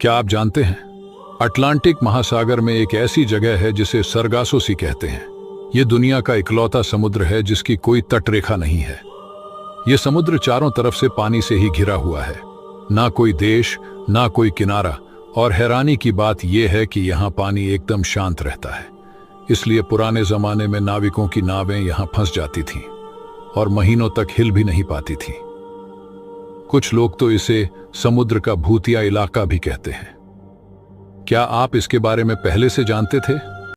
क्या आप जानते हैं, अटलांटिक महासागर में एक ऐसी जगह है जिसे सरगासो सी कहते हैं। ये दुनिया का इकलौता समुद्र है जिसकी कोई तटरेखा नहीं है। ये समुद्र चारों तरफ से पानी से ही घिरा हुआ है, ना कोई देश, ना कोई किनारा। और हैरानी की बात यह है कि यहाँ पानी एकदम शांत रहता है। इसलिए पुराने जमाने में नाविकों की नावें यहाँ फंस जाती थीं और महीनों तक हिल भी नहीं पाती थीं। कुछ लोग तो इसे समुद्र का भूतिया इलाका भी कहते हैं। क्या आप इसके बारे में पहले से जानते थे?